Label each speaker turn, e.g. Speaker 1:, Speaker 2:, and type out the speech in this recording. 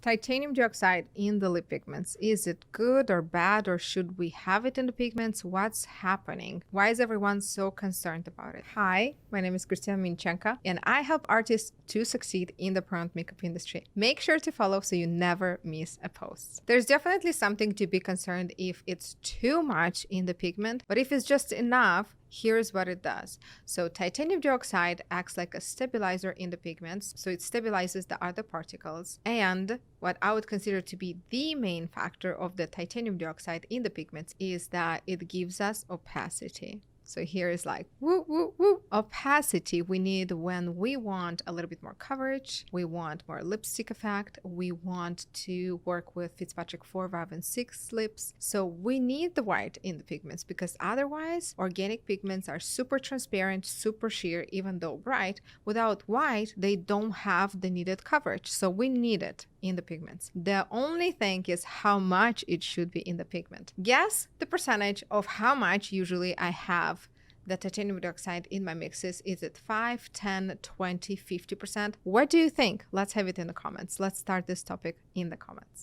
Speaker 1: Titanium dioxide in the lip pigments. Is it good or bad, or should we have it in the pigments? What's happening? Why is everyone so concerned about it? Hi, my name is Kristina Melnicenco, and I help artists to succeed in the permanent makeup industry. Make sure to follow so you never miss a post. There's definitely something to be concerned if it's too much in the pigment, but if it's just enough, here's what it does. So titanium dioxide acts like a stabilizer in the pigments, so it stabilizes the other particles. And what I would consider to be the main factor of the titanium dioxide in the pigments is that it gives us opacity. So here is like, woo, woo, woo. Opacity we need when we want a little bit more coverage, we want more lipstick effect, we want to work with Fitzpatrick 4, 5, and 6 lips. So we need the white in the pigments because otherwise organic pigments are super transparent, super sheer, even though bright. Without white, they don't have the needed coverage. So we need it in the pigments. The only thing is how much it should be in the pigment. Guess the percentage of how much usually I have the titanium dioxide in my mixes. Is it 5, 10, 20, 50%? What do you think? Let's have it in the comments. Let's start this topic in the comments.